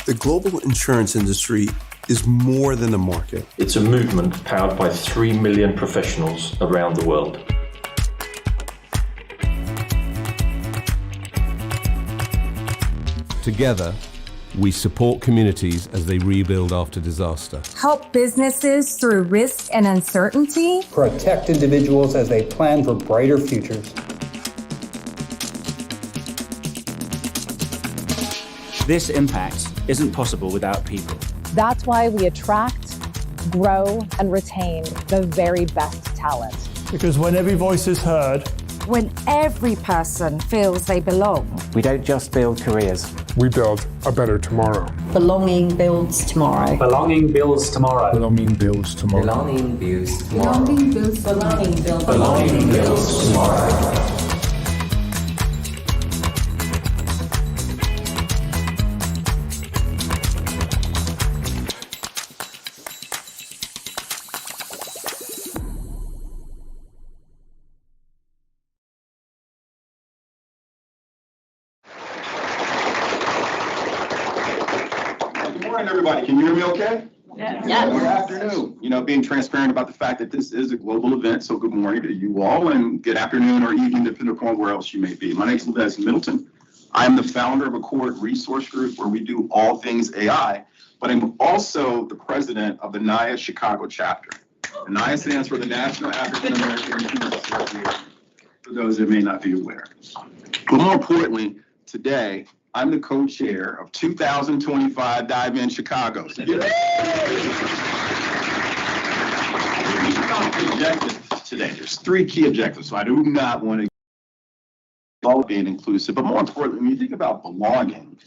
The global insurance industry is more than a market. It's a movement powered by 3 million professionals around the world. Together, we support communities as they rebuild after disaster. Help businesses through risk and uncertainty. Protect individuals as they plan for brighter futures. This impact isn't possible without people. That's why we attract, grow, and retain the very best talent. Because when every voice is heard, when every person feels they belong, we don't just build careers. We build a better tomorrow. Belonging builds tomorrow. Belonging builds tomorrow. Belonging builds tomorrow. Belonging builds tomorrow. Belonging builds tomorrow. Belonging builds tomorrow. Everybody, can you hear me okay? Yeah. Good afternoon. You know, being transparent about the fact that this is a global event, so good morning to you all, and good afternoon or evening, depending upon where else you may be. My name is Les Middleton. I am the founder of Accord Resource Group, where we do all things AI, but I'm also the president of the NIA Chicago chapter. The NIA stands for the National African American Insurance Association, for those that may not be aware. But more importantly, today, I'm the co-chair of 2025 Dive In Chicago. So objectives today. There's 3 key objectives. So I do not want to all being inclusive, but more importantly, when you think about belonging,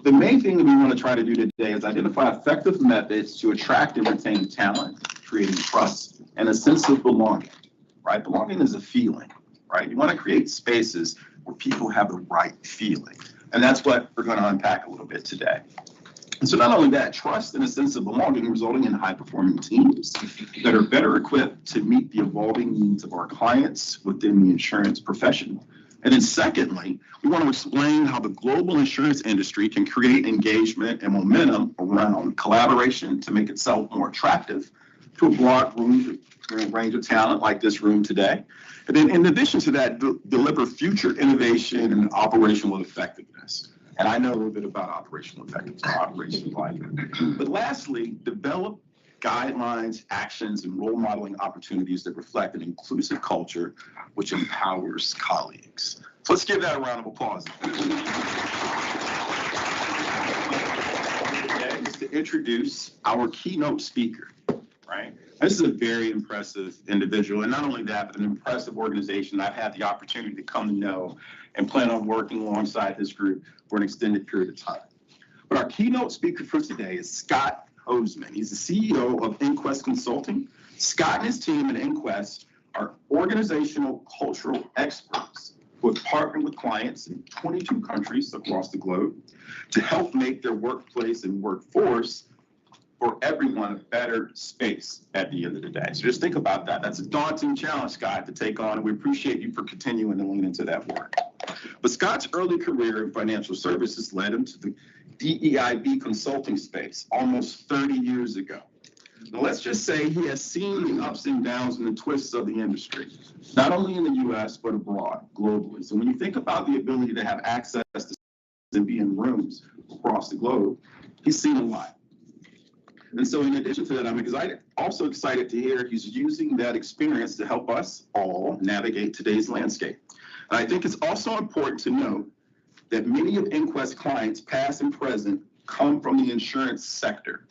the main thing that we want to try to do today is identify effective methods to attract and retain talent, creating trust and a sense of belonging. Right? Belonging is a feeling. Right? You want to create spaces where people have the right feeling. And that's what we're going to unpack a little bit today. And so not only that, trust and a sense of belonging resulting in high-performing teams that are better equipped to meet the evolving needs of our clients within the insurance profession. And then secondly, we want to explain how the global insurance industry can create engagement and momentum around collaboration to make itself more attractive to a broad range of talent like this room today. And then in addition to that, deliver future innovation and operational effectiveness. And I know a little bit about operational effectiveness, operational life. But lastly, develop guidelines, actions, and role modeling opportunities that reflect an inclusive culture which empowers colleagues. So let's give that a round of applause. Today is to introduce our keynote speaker, right? This is a very impressive individual, and not only that, but an impressive organization I've had the opportunity to come to know and plan on working alongside this group for an extended period of time. But our keynote speaker for today is Scott Hoesman. He's the CEO of inQUEST Consulting. Scott and his team at inQUEST are organizational cultural experts who have partnered with clients in 22 countries across the globe to help make their workplace and workforce for everyone a better space at the end of the day. So just think about that. That's a daunting challenge, Scott, to take on, and we appreciate you for continuing to lean into that work. But Scott's early career in financial services led him to the DEIB consulting space almost 30 years ago. Now, let's just say he has seen the ups and downs and the twists of the industry, not only in the US, but abroad, globally. So when you think about the ability to have access to and be in rooms across the globe, he's seen a lot. And so in addition to that, I'm also excited to hear he's using that experience to help us all navigate today's landscape. And I think it's also important to note that many of inQUEST clients, past and present, come from the insurance sector.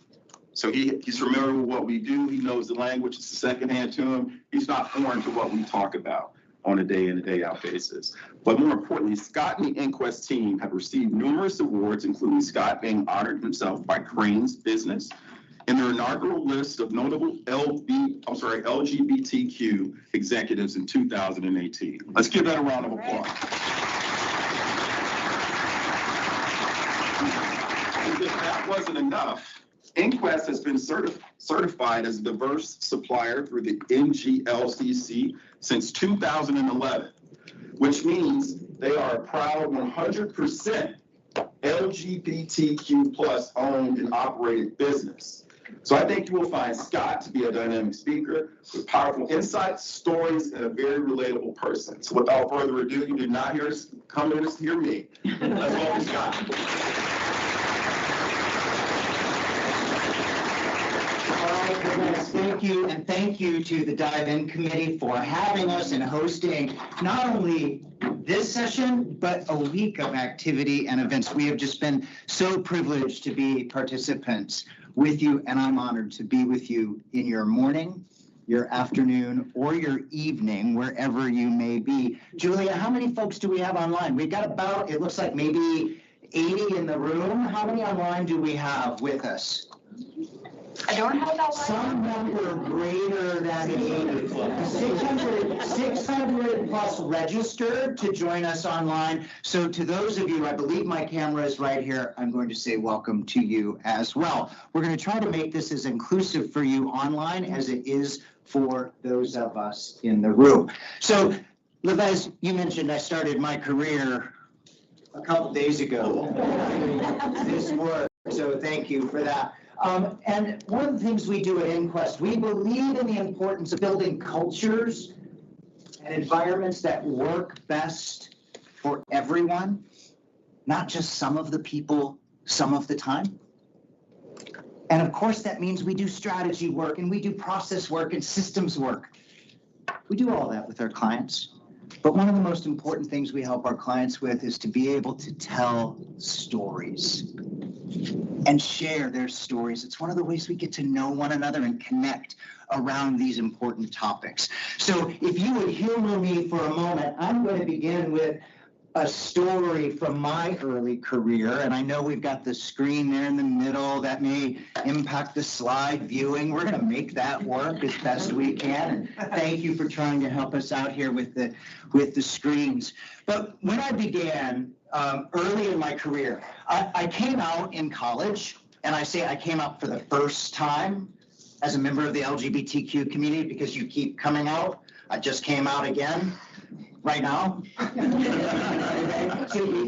So he's familiar with what we do. He knows the language. It's secondhand to him. He's not foreign to what we talk about on a day in and day out basis. But more importantly, Scott and the inQUEST team have received numerous awards, including Scott being honored himself by Crane's Business in their inaugural list of notable LGBTQ executives in 2018. Let's give that a round of applause. And if that wasn't enough, inQUEST has been certified as a diverse supplier through the NGLCC since 2011, which means they are a proud 100% LGBTQ plus owned and operated business. So I think you will find Scott to be a dynamic speaker with powerful insights, stories, and a very relatable person. So without further ado, you did not come in to hear me. Let's welcome Scott. All right, guys, thank you, and thank you to the Dive In Committee for having us and hosting not only this session, but a week of activity and events. We have just been so privileged to be participants with you, and I'm honored to be with you in your morning, your afternoon, or your evening, wherever you may be. Julia, how many folks do we have online? We've got about, it looks like maybe 80 in the room. How many online do we have with us? I don't have that one. Some number greater than 80. 600 plus registered to join us online. So to those of you, I believe my camera is right here, I'm going to say welcome to you as well. We're going to try to make this as inclusive for you online as it is for those of us in the room. So, Levez, you mentioned I started my career a couple days ago. This work, so thank you for that. And one of the things we do at inQUEST, we believe in the importance of building cultures and environments that work best for everyone, not just some of the people, some of the time. And of course, that means we do strategy work and we do process work and systems work. We do all that with our clients. But one of the most important things we help our clients with is to be able to tell stories and share their stories. It's one of the ways we get to know one another and connect around these important topics. So if you would humor me for a moment, I'm going to begin with a story from my early career, and I know we've got the screen there in the middle that may impact the slide viewing. We're going to make that work as best we can. And thank you for trying to help us out here with the screens. But when I began early in my career, I came out in college, and I say I came out for the first time as a member of the LGBTQ community because you keep coming out. I just came out again. Right now. So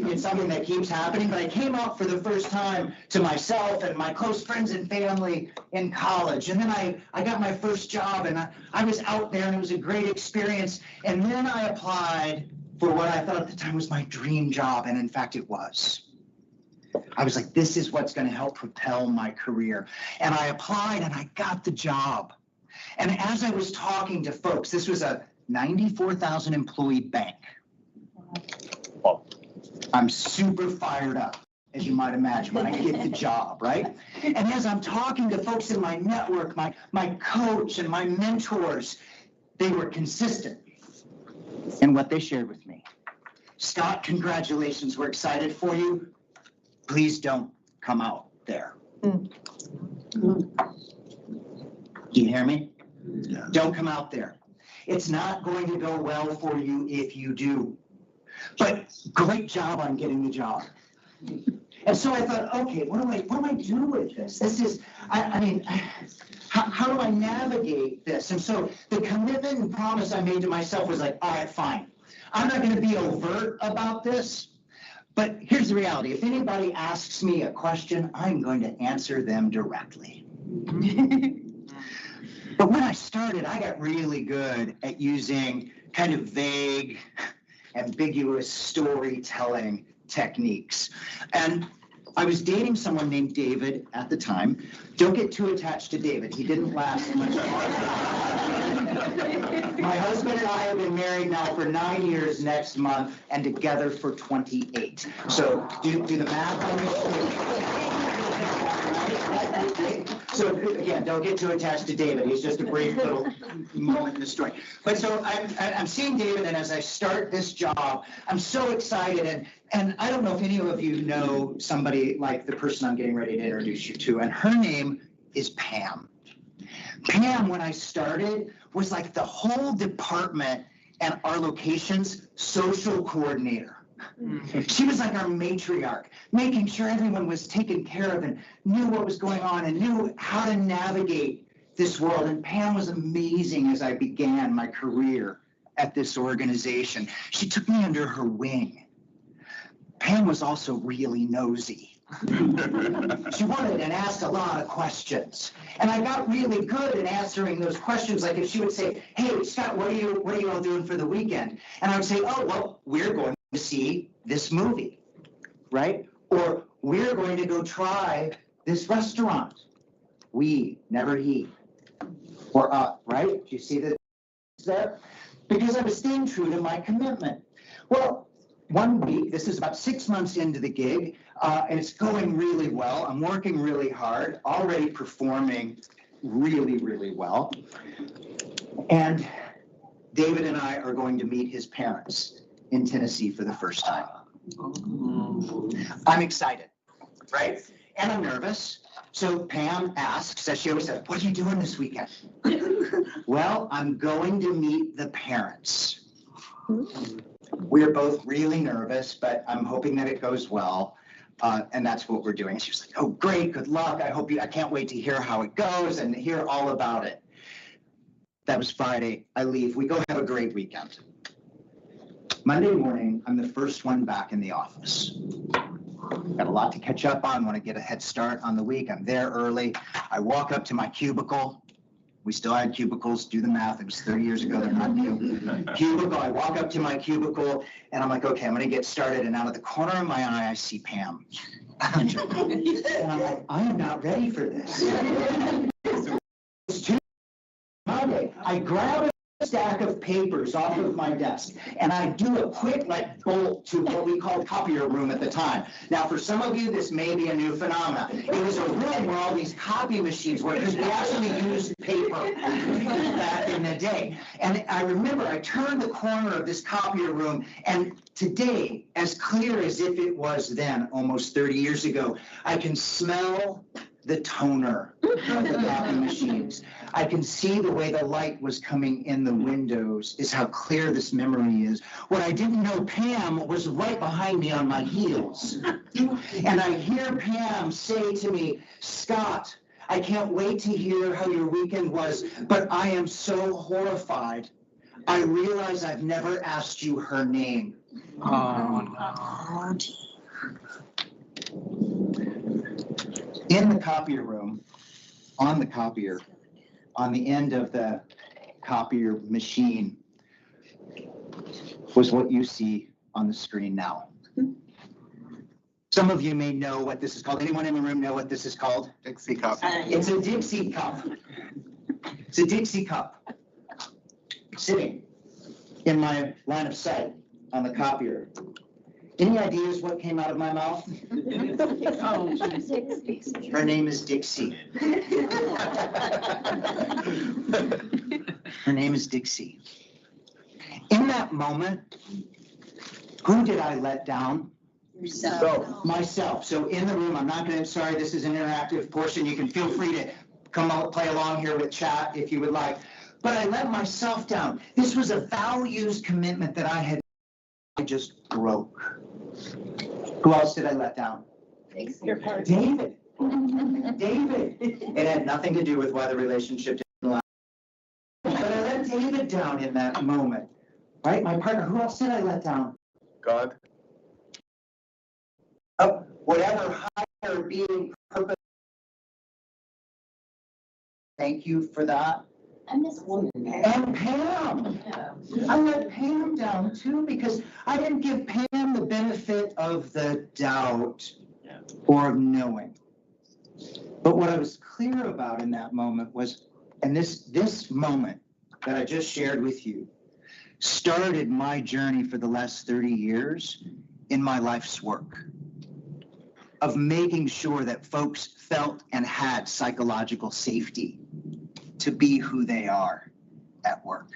it's something that keeps happening, but I came out for the first time to myself and my close friends and family in college. And then I got my first job, and I was out there, and it was a great experience. And then I applied for what I thought at the time was my dream job, and in fact it was. I was like, this is what's going to help propel my career. And I applied, and I got the job. And as I was talking to folks, this was a 94,000 employee bank. I'm super fired up, as you might imagine, when I get the job, right? And as I'm talking to folks in my network, my coach and my mentors, they were consistent in what they shared with me. Scott, congratulations, we're excited for you. Please don't come out there. Do you hear me? Yeah. Don't come out there. It's not going to go well for you if you do. But great job on getting the job. And so I thought, okay, what do I do with this? This is, I mean, how do I navigate this? And so the commitment and promise I made to myself was like, all right, fine. I'm not going to be overt about this. But here's the reality. If anybody asks me a question, I'm going to answer them directly. But when I started, I got really good at using kind of vague, ambiguous storytelling techniques. And I was dating someone named David at the time. Don't get too attached to David. He didn't last much longer. My husband and I have been married now for 9 years next month and together for 28. So do the math on this. So again, don't get too attached to David. He's just a brief little moment in the story. But so I'm seeing David, and as I start this job, I'm so excited. And I don't know if any of you know somebody like the person I'm getting ready to introduce you to, and her name is Pam. Pam, when I started, was like the whole department and our location's social coordinator. She was like our matriarch, making sure everyone was taken care of and knew what was going on and knew how to navigate this world. And Pam was amazing as I began my career at this organization. She took me under her wing. Pam was also really nosy. She wanted and asked a lot of questions. And I got really good at answering those questions. Like if she would say, hey, Scott, what are you all doing for the weekend? And I would say, oh, well, we're going to see this movie, right? Or we're going to go try this restaurant. We, never he. Or right? Do you see that there? Because I was staying true to my commitment. Well, one week, this is about 6 months into the gig, and it's going really well. I'm working really hard, already performing really, really well. And David and I are going to meet his parents in Tennessee for the first time. I'm excited, right? And I'm nervous. So Pam asks, as she always says, what are you doing this weekend? Well, I'm going to meet the parents. We're both really nervous, but I'm hoping that it goes well. And that's what we're doing. She was like, oh, great, good luck. I can't wait to hear how it goes and hear all about it. That was Friday. I leave. We go have a great weekend. Monday morning, I'm the first one back in the office. Got a lot to catch up on, want to get a head start on the week. I'm there early. I walk up to my cubicle. We still had cubicles, do the math. It was 30 years ago, they're not new. Cubicle, I walk up to my cubicle and I'm like, okay, I'm gonna get started. And out of the corner of my eye, I see Pam. And I'm like, I am not ready for this. It's too Monday. I grab a stack of papers off of my desk and I do a quick bolt to what we called copier room at the time. Now for some of you this may be a new phenomenon. It was a room where all these copy machines were, because we actually used paper back in the day. And I remember I turned the corner of this copier room and today, as clear as if it was then, almost 30 years ago, I can smell the toner of the copy machines. I can see the way the light was coming in the windows, is how clear this memory is. What I didn't know, Pam was right behind me on my heels. And I hear Pam say to me, Scott, I can't wait to hear how your weekend was, but I am so horrified. I realize I've never asked you her name. Oh, no. In the copier room, on the copier, on the end of the copier machine, was what you see on the screen now. Some of you may know what this is called. Anyone in the room know what this is called? Dixie cup. It's a Dixie cup. It's a Dixie cup sitting in my line of sight on the copier. Any ideas what came out of my mouth? Her name is Dixie. Her name is Dixie. In that moment, who did I let down? Yourself. Myself. So in the room, I'm not going to, sorry, this is an interactive portion. You can feel free to come out, play along here with chat if you would like. But I let myself down. This was a values commitment that I just broke. Who else did I let down? Your partner. David. David. It had nothing to do with why the relationship didn't last. But I let David down in that moment. Right? My partner. Who else did I let down? God. Whatever higher being purpose. Thank you for that. And this woman. And Pam. I let Pam down too because I didn't give Pam the benefit of the doubt or of knowing. But what I was clear about in that moment was, and this moment that I just shared with you started my journey for the last 30 years in my life's work of making sure that folks felt and had psychological safety to be who they are at work.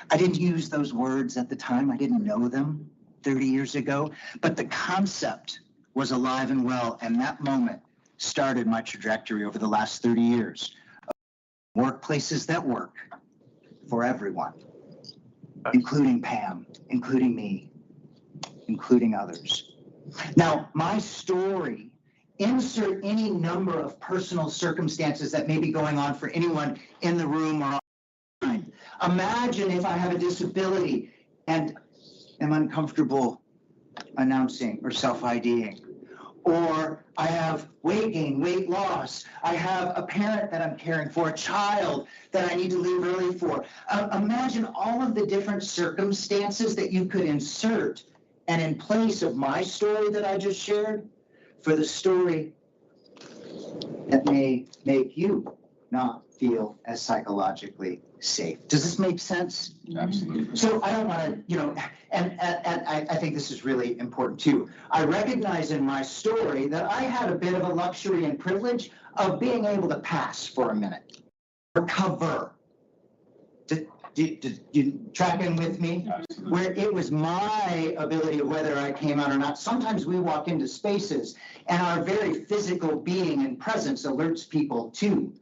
I didn't use those words at the time. I didn't know them 30 years ago, but the concept was alive and well, and that moment started my trajectory over the last 30 years. Workplaces that work for everyone, including Pam, including me, including others. Now, my story, insert any number of personal circumstances that may be going on for anyone in the room or online. Imagine if I have a disability and am uncomfortable announcing or self-IDing. Or I have weight gain, weight loss. I have a parent that I'm caring for, a child that I need to leave early for. Imagine all of the different circumstances that you could insert, and in place of my story that I just shared, for the story that may make you not feel as psychologically safe. Does this make sense? Absolutely. So I don't want to, and I think this is really important too. I recognize in my story that I had a bit of a luxury and privilege of being able to pass for a minute, recover. You tracking with me? Absolutely. Where it was my ability of whether I came out or not. Sometimes we walk into spaces and our very physical being and presence alerts people to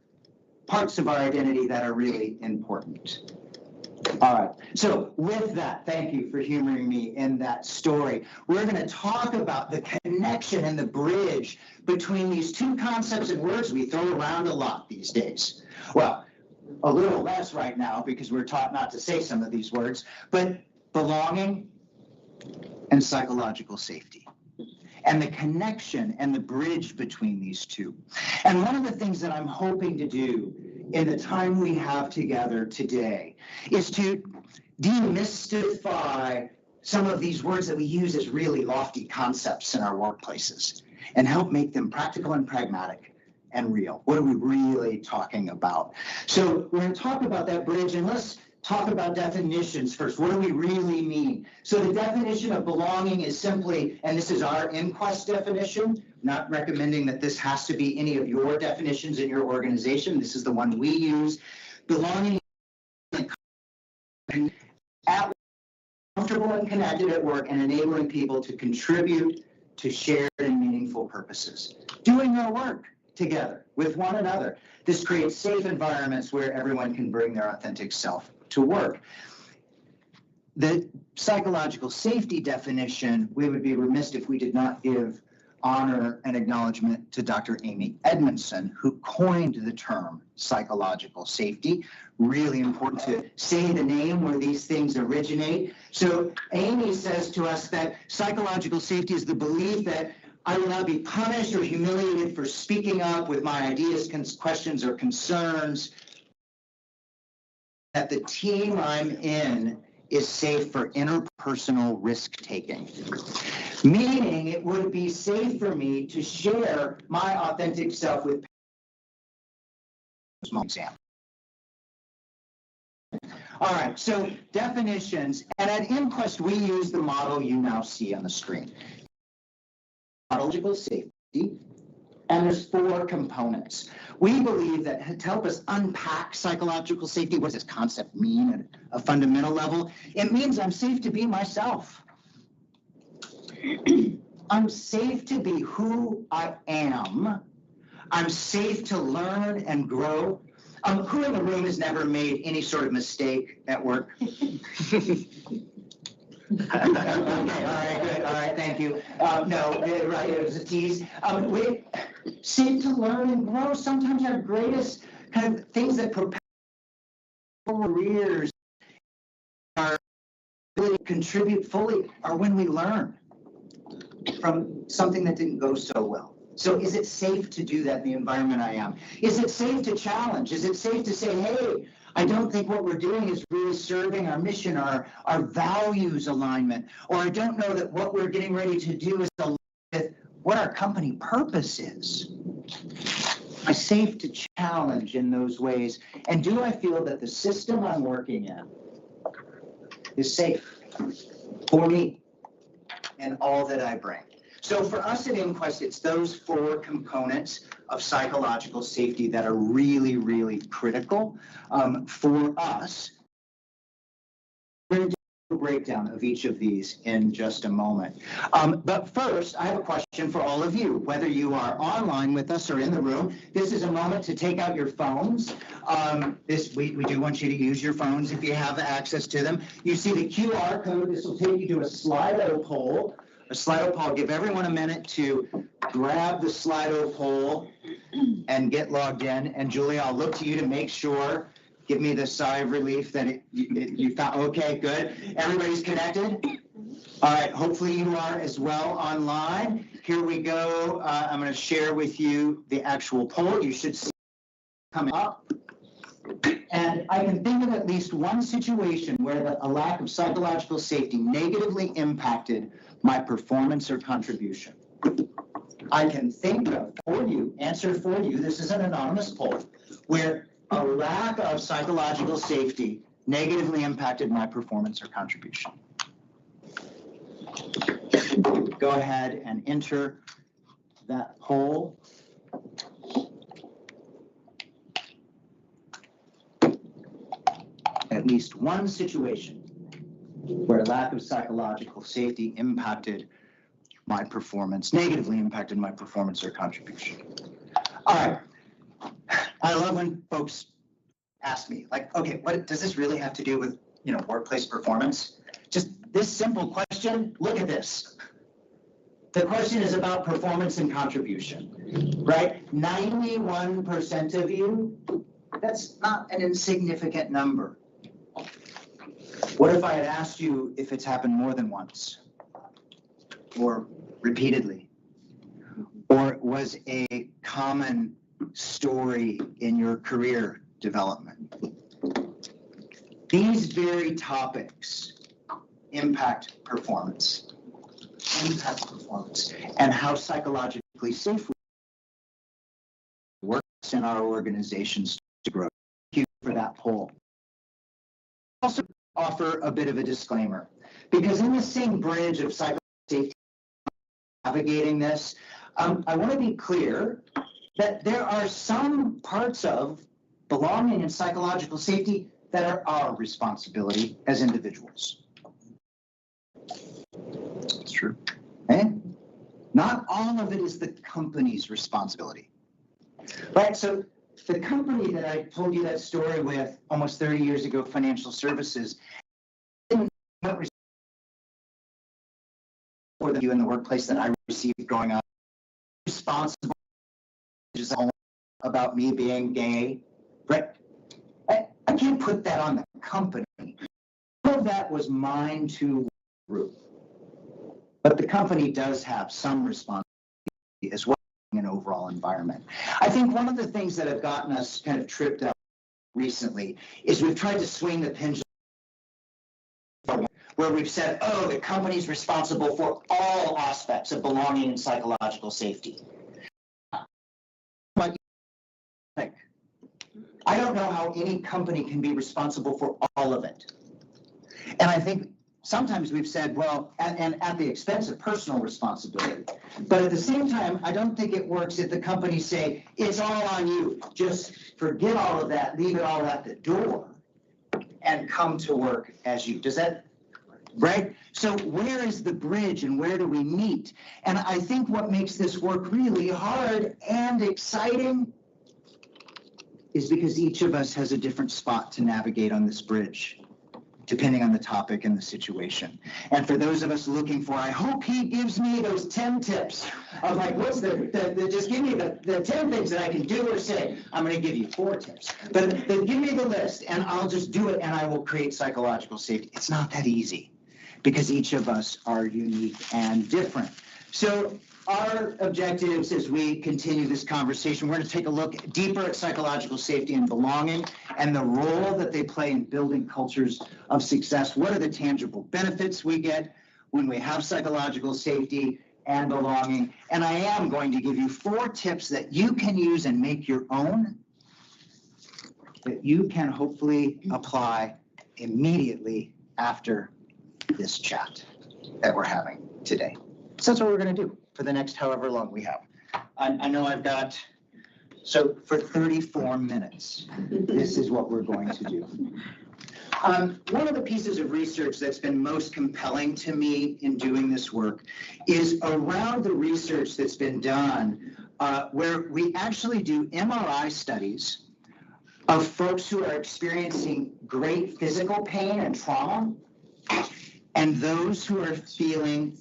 parts of our identity that are really important. All right, so with that, thank you for humoring me in that story. We're going to talk about the connection and the bridge between these two concepts and words we throw around a lot these days. Well, a little less right now because we're taught not to say some of these words, but belonging and psychological safety, and the connection and the bridge between these two. And one of the things that I'm hoping to do in the time we have together today is to demystify some of these words that we use as really lofty concepts in our workplaces and help make them practical and pragmatic and real. What are we really talking about? So we're going to talk about that bridge, and let's talk about definitions first. What do we really mean? So the definition of belonging is simply, and this is our inQUEST definition, not recommending that this has to be any of your definitions in your organization. This is the one we use. Belonging at comfortable and connected at work and enabling people to contribute to shared and meaningful purposes. Doing their work together with one another. This creates safe environments where everyone can bring their authentic self to work. The psychological safety definition, we would be remiss if we did not give honor and acknowledgement to Dr. Amy Edmondson, who coined the term psychological safety. Really important to say the name where these things originate. So Amy says to us that psychological safety is the belief that I will not be punished or humiliated for speaking up with my ideas, questions, or concerns. That the team I'm in is safe for interpersonal risk-taking. Meaning it would be safe for me to share my authentic self with small example. All right, so definitions. And at inQUEST, we use the model you now see on the screen. Psychological safety, and there's 4 components. We believe that to help us unpack psychological safety, what does this concept mean at a fundamental level? It means I'm safe to be myself. I'm safe to be who I am. I'm safe to learn and grow. Who in the room has never made any sort of mistake at work? Okay, all right, good, all right, thank you. No, right, it was a tease. We seem to learn and grow. Sometimes our greatest kind of things that propel careers, our ability to contribute fully, are when we learn from something that didn't go so well. So is it safe to do that in the environment I am? Is it safe to challenge? Is it safe to say, hey, I don't think what we're doing is really serving our mission, our values alignment, or I don't know that what we're getting ready to do is aligned with what our company purpose is. Am I safe to challenge in those ways? And do I feel that the system I'm working in is safe for me and all that I bring? So for us at inQUEST, it's those 4 components of psychological safety that are really, really critical for us. We're going to do a breakdown of each of these in just a moment. But first, I have a question for all of you, whether you are online with us or in the room. This is a moment to take out your phones. We do want you to use your phones if you have access to them. You see the QR code. This will take you to a Slido poll. Give everyone a minute to grab the Slido poll and get logged in. And Julie, I'll look to you to make sure. Give me the sigh of relief that you found. Okay, good. Everybody's connected? All right, hopefully you are as well online. Here we go. I'm going to share with you the actual poll. You should see it coming up. And I can think of at least one situation where a lack of psychological safety negatively impacted my performance or contribution. I can think of for you, answer for you, this is an anonymous poll, where a lack of psychological safety negatively impacted my performance or contribution. Go ahead and enter that poll. At least one situation where lack of psychological safety impacted my performance, negatively impacted my performance or contribution. All right. I love when folks ask me, like, okay, what does this really have to do with, workplace performance? Just this simple question, look at this. The question is about performance and contribution, right? 91% of you, that's not an insignificant number. What if I had asked you if it's happened more than once or repeatedly, or was a common story in your career development? These very topics impact performance, and how psychologically safe we work in our organizations to grow. Thank you for that poll. Also offer a bit of a disclaimer, because in the same bridge of psychological safety, navigating this, I want to be clear that there are some parts of belonging and psychological safety that are our responsibility as individuals. It's true. Okay? Not all of it is the company's responsibility. Right? So the company that I told you that story with almost 30 years ago, financial services, didn't for you in the workplace that I received growing up, responsible about me being gay, right? I can't put that on the company. All of that was mine to root. But the company does have some responsibility as well in an overall environment. I think one of the things that have gotten us kind of tripped up recently is we've tried to swing the pendulum where we've said, oh, the company's responsible for all aspects of belonging and psychological safety. But I don't know how any company can be responsible for all of it. And I think sometimes we've said, well, and at the expense of personal responsibility. But at the same time, I don't think it works if the companies say, it's all on you. Just forget all of that, leave it all at the door, and come to work as you. Does that, right? So where is the bridge and where do we meet? And I think what makes this work really hard and exciting is because each of us has a different spot to navigate on this bridge, depending on the topic and the situation. And for those of us looking for, I hope he gives me those 10 tips of like, what's just give me the 10 things that I can do or say. I'm going to give you 4 tips, but give me the list and I'll just do it and I will create psychological safety. It's not that easy because each of us are unique and different. So our objectives as we continue this conversation, we're going to take a look deeper at psychological safety and belonging and the role that they play in building cultures of success. What are the tangible benefits we get when we have psychological safety and belonging? And I am going to give you 4 tips that you can use and make your own, that you can hopefully apply immediately after this chat that we're having today. So that's what we're going to do for the next however long we have. I know I've got, so for 34 minutes, this is what we're going to do. One of the pieces of research that's been most compelling to me in doing this work is around the research that's been done where we actually do MRI studies of folks who are experiencing great physical pain and trauma and those who are feeling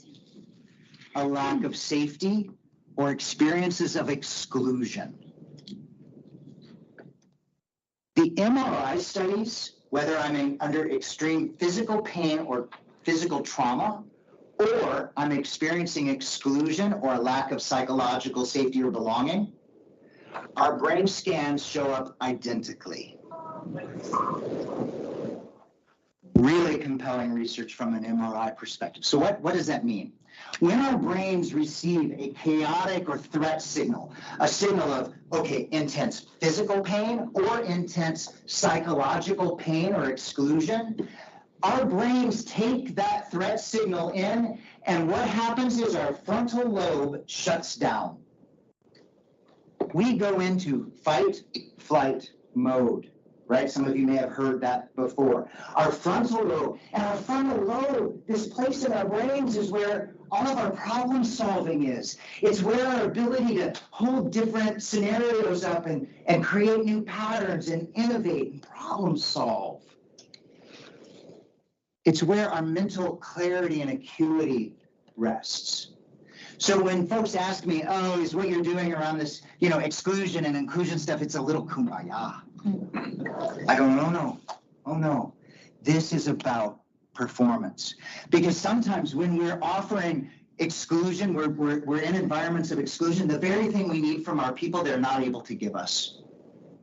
a lack of safety or experiences of exclusion. The MRI studies, whether I'm under extreme physical pain or physical trauma, or I'm experiencing exclusion or a lack of psychological safety or belonging, our brain scans show up identically. Really compelling research from an MRI perspective. So what does that mean? When our brains receive a chaotic or threat signal, a signal of, okay, intense physical pain or intense psychological pain or exclusion, our brains take that threat signal in, and what happens is our frontal lobe shuts down. We go into fight, flight mode, right? Some of you may have heard that before. Our frontal lobe, and our frontal lobe, this place in our brains is where all of our problem solving is. It's where our ability to hold different scenarios up and create new patterns and innovate and problem solve. It's where our mental clarity and acuity rests. So when folks ask me, oh, is what you're doing around this, exclusion and inclusion stuff, it's a little kumbaya. I go, oh no. This is about performance. Because sometimes when we're offering exclusion, we're in environments of exclusion, the very thing we need from our people, they're not able to give us.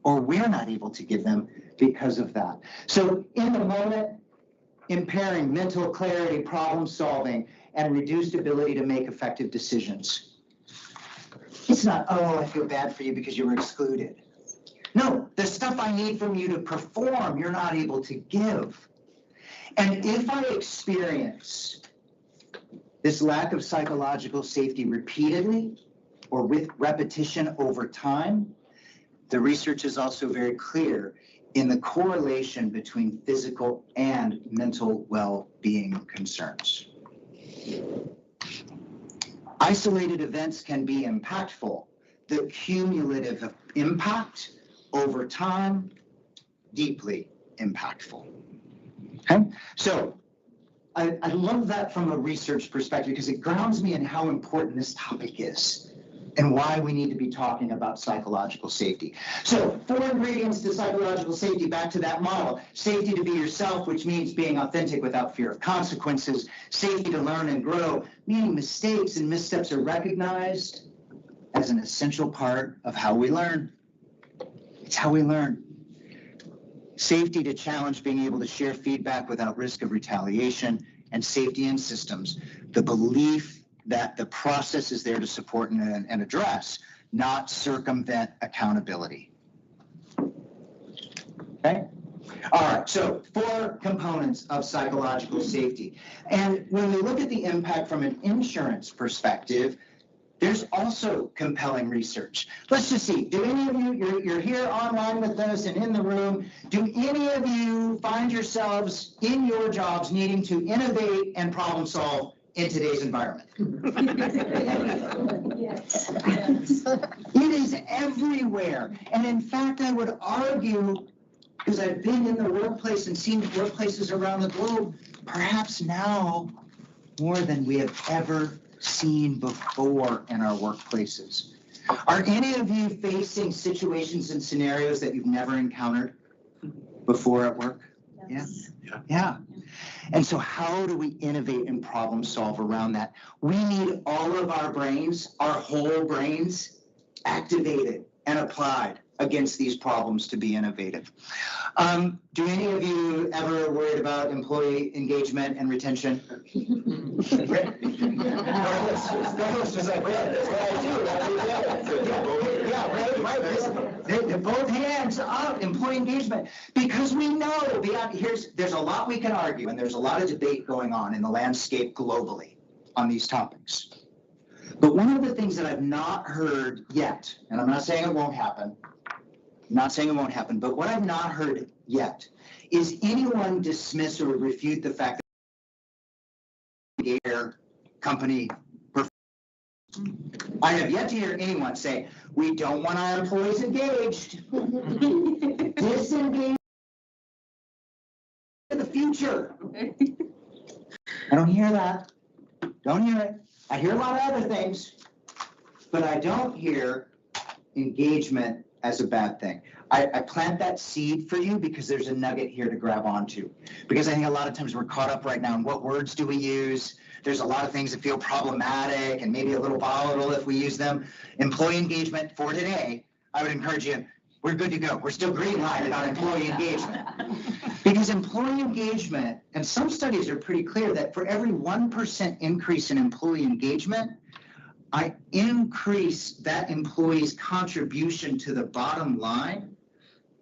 Or we're not able to give them because of that. So in the moment, impairing mental clarity, problem solving, and reduced ability to make effective decisions. It's not, oh, I feel bad for you because you were excluded. No, the stuff I need from you to perform, you're not able to give. And if I experience this lack of psychological safety repeatedly or with repetition over time, the research is also very clear in the correlation between physical and mental well-being concerns. Isolated events can be impactful. The cumulative impact over time, deeply impactful. Okay? So I love that from a research perspective because it grounds me in how important this topic is and why we need to be talking about psychological safety. So 4 ingredients to psychological safety, back to that model. Safety to be yourself, which means being authentic without fear of consequences. Safety to learn and grow, meaning mistakes and missteps are recognized as an essential part of how we learn. It's how we learn. Safety to challenge, being able to share feedback without risk of retaliation. And safety in systems, the belief that the process is there to support and address, not circumvent accountability. Okay? All right, so 4 components of psychological safety. And when we look at the impact from an insurance perspective, there's also compelling research. Let's just see, do any of you, you're here online with us and in the room, do any of you find yourselves in your jobs needing to innovate and problem solve in today's environment? Yes. It is everywhere. And in fact, I would argue, because I've been in the workplace and seen workplaces around the globe, perhaps now more than we have ever seen before in our workplaces. Are any of you facing situations and scenarios that you've never encountered before at work? Yes. Yeah. And so how do we innovate and problem solve around that? We need all of our brains, our whole brains, activated and applied against these problems to be innovative. Do any of you ever worried about employee engagement and retention? Both hands up, employee engagement, because we know there's a lot we can argue, and there's a lot of debate going on in the landscape globally on these topics. But one of the things that I've not heard yet, and I'm not saying it won't happen, but what I've not heard yet is anyone dismiss or refute the fact that their company performs. I have yet to hear anyone say, we don't want our employees engaged. Disengaged in the future. I don't hear that. Don't hear it. I hear a lot of other things, but I don't hear engagement as a bad thing. I plant that seed for you because there's a nugget here to grab onto. Because I think a lot of times we're caught up right now in what words do we use. There's a lot of things that feel problematic and maybe a little volatile if we use them. Employee engagement for today, I would encourage you, we're good to go. We're still green lighted on employee engagement. Because employee engagement, and some studies are pretty clear that for every 1% increase in employee engagement, I increase that employee's contribution to the bottom line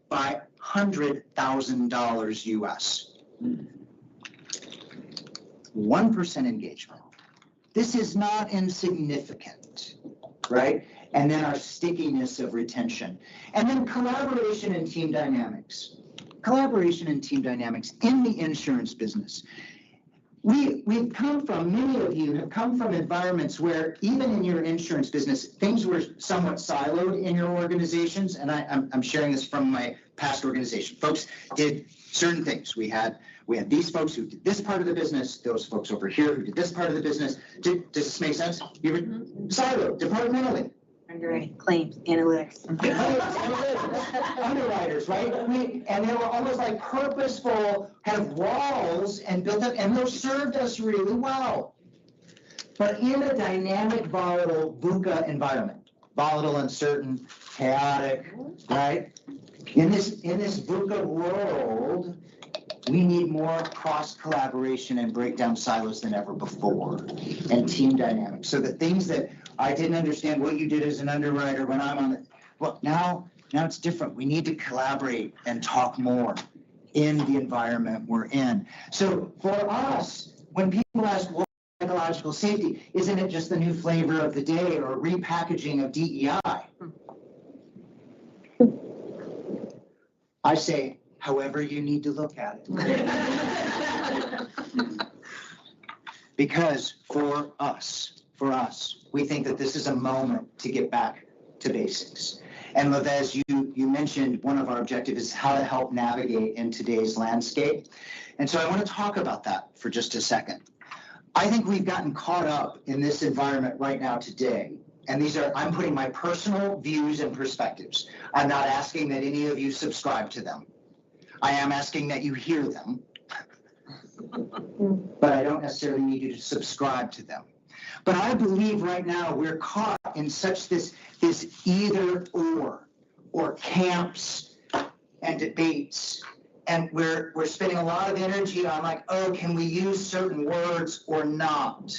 by $100,000 US. 1% engagement. This is not insignificant, right? And then our stickiness of retention. And then collaboration and team dynamics. Collaboration and team dynamics in the insurance business. We've come from, many of you have come from environments where even in your insurance business, things were somewhat siloed in your organizations. And I'm sharing this from my past organization. Folks did certain things. We had these folks who did this part of the business, those folks over here who did this part of the business. Does this make sense? You were siloed departmentally. Underwriting, claims, analytics. Underwriters, right? And they were almost like purposeful kind of walls and built up, and those served us really well. But in a dynamic, volatile VUCA environment, volatile, uncertain, chaotic, right? In this VUCA world, we need more cross collaboration and break down silos than ever before, and team dynamics. So the things that I didn't understand what you did as an underwriter when I'm on it. Well, now it's different. We need to collaborate and talk more in the environment we're in. So for us, when people ask, well, psychological safety, isn't it just the new flavor of the day or repackaging of DEI? I say, however you need to look at it. Because for us, we think that this is a moment to get back to basics. And Levez, you mentioned one of our objectives is how to help navigate in today's landscape. And so I want to talk about that for just a second. I think we've gotten caught up in this environment right now today. And I'm putting my personal views and perspectives. I'm not asking that any of you subscribe to them. I am asking that you hear them. But I don't necessarily need you to subscribe to them. But I believe right now we're caught in such this either or camps and debates. And we're spending a lot of energy on like, oh, can we use certain words or not?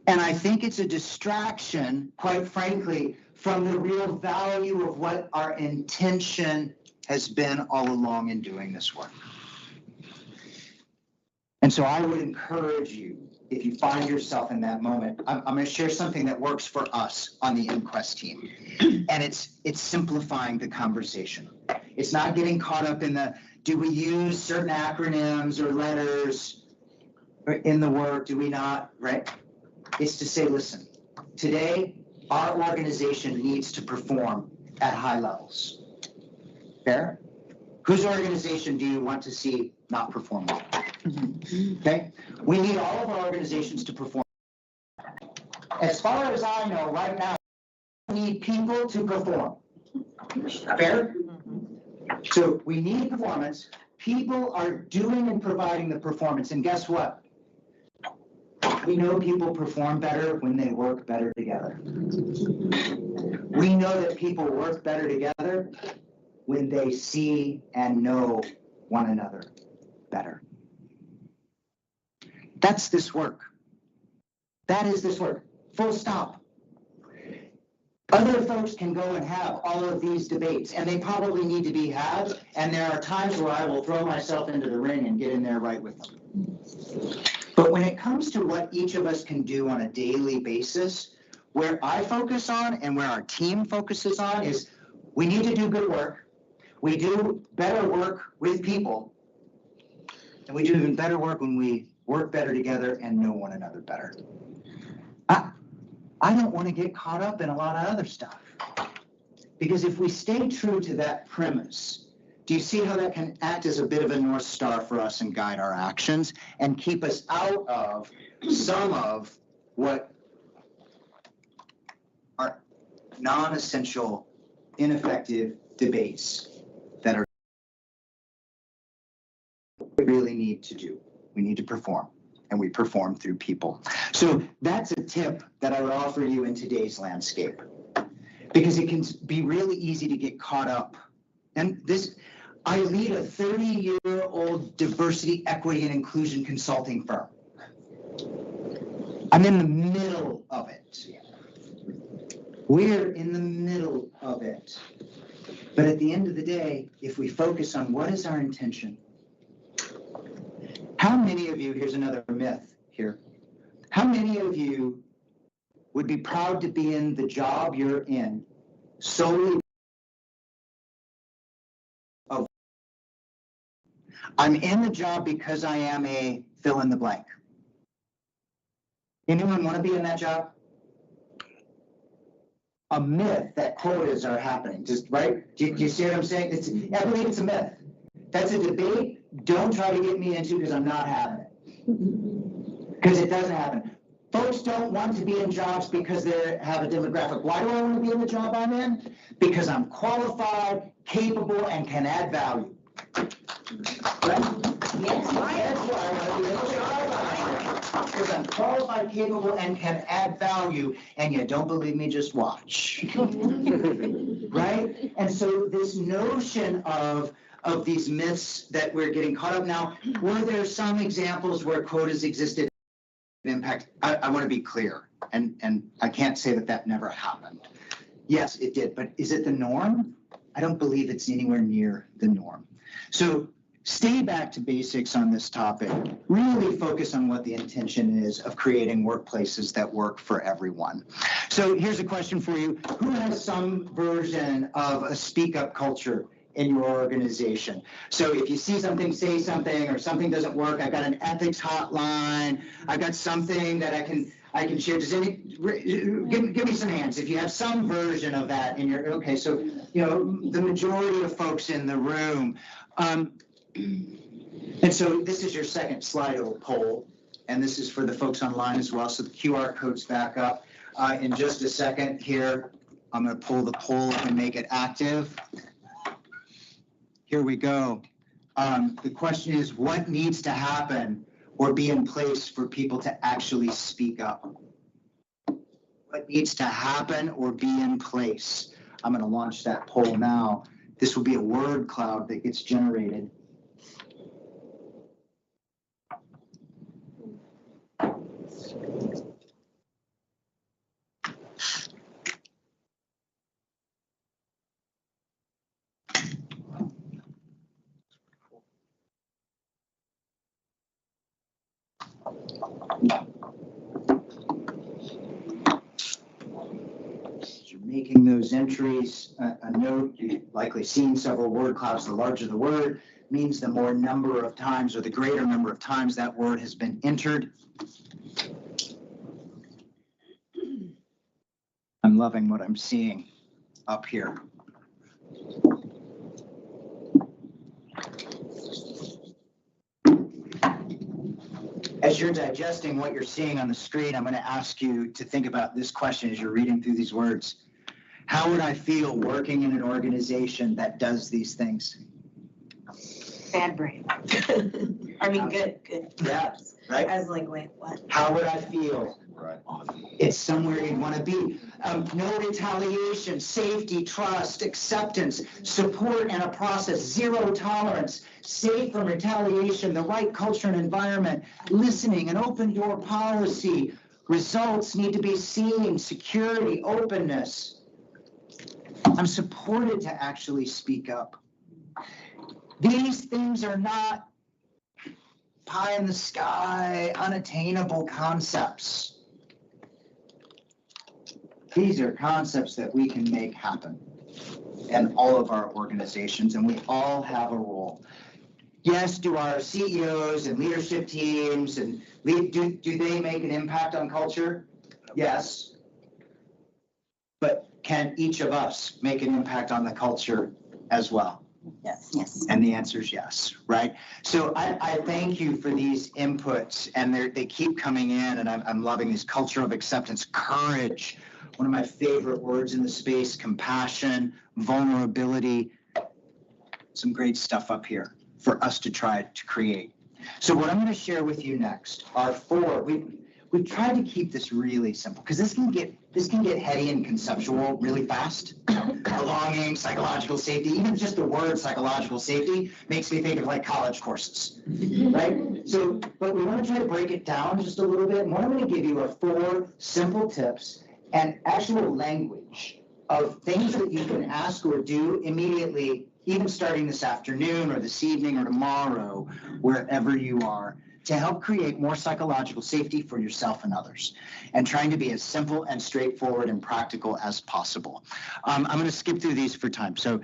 And I think it's a distraction, quite frankly, from the real value of what our intention has been all along in doing this work. And so I would encourage you, if you find yourself in that moment, I'm going to share something that works for us on the inQUEST team. And it's simplifying the conversation. It's not getting caught up in do we use certain acronyms or letters in the work? Do we not, right? It's to say, listen, today our organization needs to perform at high levels. Fair? Whose organization do you want to see not perform well? Okay? We need all of our organizations to perform. As far as I know right now, we need people to perform. Fair? So we need performance. People are doing and providing the performance. And guess what? We know people perform better when they work better together. We know that people work better together when they see and know one another better. That's this work. That is this work. Full stop. Other folks can go and have all of these debates, and they probably need to be had, and there are times where I will throw myself into the ring and get in there right with them. But when it comes to what each of us can do on a daily basis, where I focus on and where our team focuses on is we need to do good work. We do better work with people, and we do even better work when we work better together and know one another better. I don't want to get caught up in a lot of other stuff. Because if we stay true to that premise, do you see how that can act as a bit of a North Star for us and guide our actions and keep us out of some of what are non-essential ineffective debates that are we really need to do. We need to perform, and we perform through people. So that's a tip that I would offer you in today's landscape, because it can be really easy to get caught up. And this, I lead a 30-year-old diversity, equity, and inclusion consulting firm. I'm in the middle of it. We're in the middle of it. But at the end of the day, if we focus on what is our intention, how many of you, here's another myth here, how many of you would be proud to be in the job you're in solely of, I'm in the job because I am a fill in the blank. Anyone want to be in that job? A myth that quotas are happening, just right? Do you see what I'm saying? I believe it's a myth. That's a debate. Don't try to get me into because I'm not having it. Because it doesn't happen. Folks don't want to be in jobs because they have a demographic. Why do I want to be in the job I'm in? Because I'm qualified, capable, and can add value. Right? Yes, that's why I want to be in the job I'm in. Because I'm qualified, capable, and can add value. And you don't believe me, just watch. Right? And so this notion of these myths that we're getting caught up now, were there some examples where quotas existed impact? I want to be clear, and I can't say that never happened. Yes, it did, but is it the norm? I don't believe it's anywhere near the norm. So stay back to basics on this topic. Really focus on what the intention is of creating workplaces that work for everyone. So here's a question for you. Who has some version of a speak up culture in your organization? So if you see something, say something, or something doesn't work, I've got an ethics hotline, I've got something that I can share. Does any, give me some hands if you have some version of that in your, okay, so, you know, the majority of folks in the room. And so this is your second Slido poll, and this is for the folks online as well. So the QR code's back up. In just a second here, I'm going to pull the poll and make it active. Here we go. The question is, what needs to happen or be in place for people to actually speak up? What needs to happen or be in place? I'm going to launch that poll now. This will be a word cloud that gets generated. As you're making those entries, a note, you've likely seen several word clouds. The larger the word means the more number of times, or the greater number of times that word has been entered. I'm loving what I'm seeing up here. As you're digesting what you're seeing on the screen, I'm going to ask you to think about this question as you're reading through these words. How would I feel working in an organization that does these things? Bad brain. I mean, good. Yeah, right. I was like, wait, what? How would I feel? Right. It's somewhere you'd want to be. No retaliation, safety, trust, acceptance, support, and a process, zero tolerance, safe from retaliation, the right culture and environment, listening, an open door policy. Results need to be seen, security, openness. I'm supported to actually speak up. These things are not pie in the sky, unattainable concepts. These are concepts that we can make happen in all of our organizations, and we all have a role. Yes, do our CEOs and leadership teams and do they make an impact on culture? Yes. But can each of us make an impact on the culture as well? Yes. Yes. And the answer is yes, right? So I thank you for these inputs, and they keep coming in, and I'm loving this culture of acceptance, courage, one of my favorite words in the space, compassion, vulnerability, some great stuff up here for us to try to create. So what I'm going to share with you next are 4. We've tried to keep this really simple because this can get heady and conceptual really fast. Belonging, psychological safety, even just the word psychological safety makes me think of like college courses, right? So, but we want to try to break it down just a little bit. And what I'm going to give you are 4 simple tips and actual language of things that you can ask or do immediately, even starting this afternoon or this evening or tomorrow, wherever you are, to help create more psychological safety for yourself and others, and trying to be as simple and straightforward and practical as possible. I'm going to skip through these for time. So,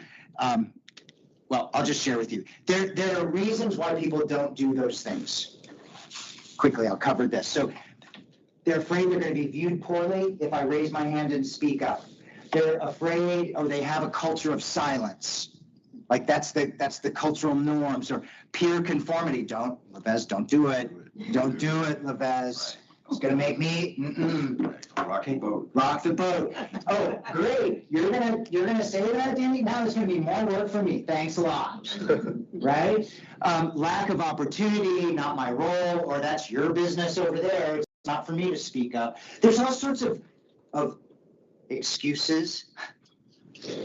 well, I'll just share with you. There are reasons why people don't do those things. Quickly, I'll cover this. So they're afraid they're going to be viewed poorly if I raise my hand and speak up. They're afraid, or they have a culture of silence. Like that's the cultural norms or peer conformity. Don't, Levez, don't do it. Don't do it, Levez. It's gonna make me Rock the boat. Rock the boat. Oh, great. You're gonna say that, Danny? Now there's gonna be more work for me. Thanks a lot. Right? Lack of opportunity, not my role, or that's your business over there. It's not for me to speak up. There's all sorts of excuses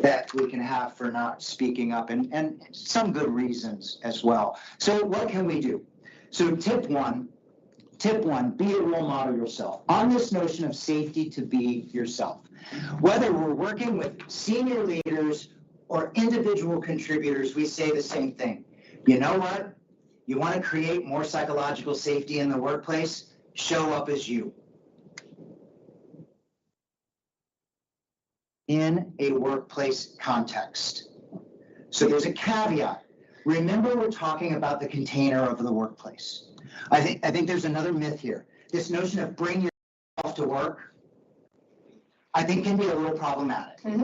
that we can have for not speaking up, and some good reasons as well. So what can we do? So tip one, be a role model yourself. On this notion of safety, to be yourself. Whether we're working with senior leaders or individual contributors, we say the same thing. You know what? You want to create more psychological safety in the workplace? Show up as you. In a workplace context. So there's a caveat. Remember, we're talking about the container of the workplace. I think there's another myth here. This notion of bring yourself to work, I think can be a little problematic. You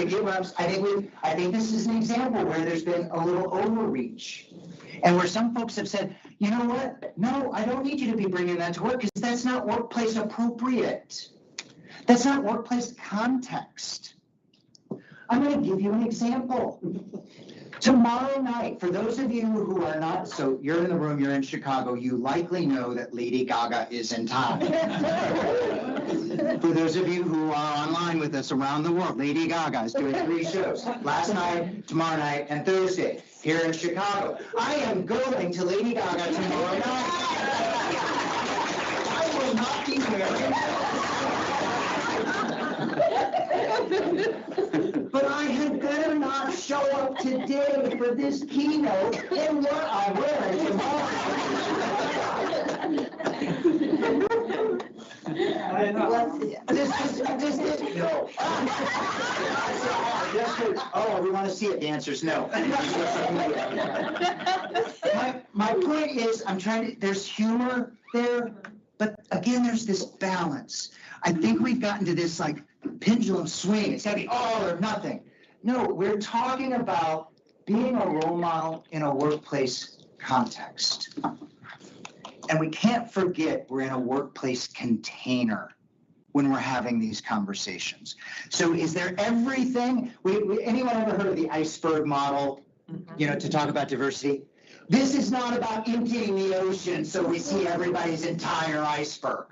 get what I'm saying? I think this is an example where there's been a little overreach. And where some folks have said, you know what? No, I don't need you to be bringing that to work because that's not workplace appropriate. That's not workplace context. I'm going to give you an example. Tomorrow night, for those of you who are not, so you're in the room, you're in Chicago, you likely know that Lady Gaga is in town. For those of you who are online with us around the world, Lady Gaga is doing 3 shows. Last night, tomorrow night, and Thursday here in Chicago. I am going to Lady Gaga tomorrow night. I will not be wearing but I had better not show up today for this keynote in what I'm wearing tomorrow. No. Oh, we want to see it. The answer is no. My point is, there's humor there, but again, there's this balance. I think we've gotten to this like pendulum swing. It's got to be all or nothing. No, we're talking about being a role model in a workplace context. And we can't forget we're in a workplace container when we're having these conversations. So is there everything? Anyone ever heard of the iceberg model, to talk about diversity? This is not about emptying the ocean so we see everybody's entire iceberg.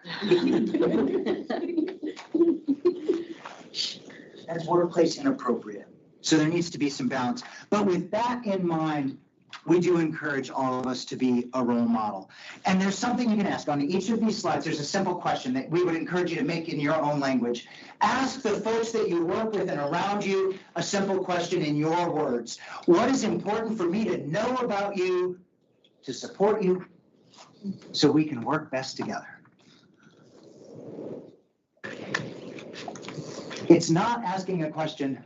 That's workplace inappropriate. So there needs to be some balance. But with that in mind, we do encourage all of us to be a role model. And there's something you can ask. On each of these slides, there's a simple question that we would encourage you to make in your own language. Ask the folks that you work with and around you a simple question in your words. What is important for me to know about you, to support you, so we can work best together? It's not asking a question,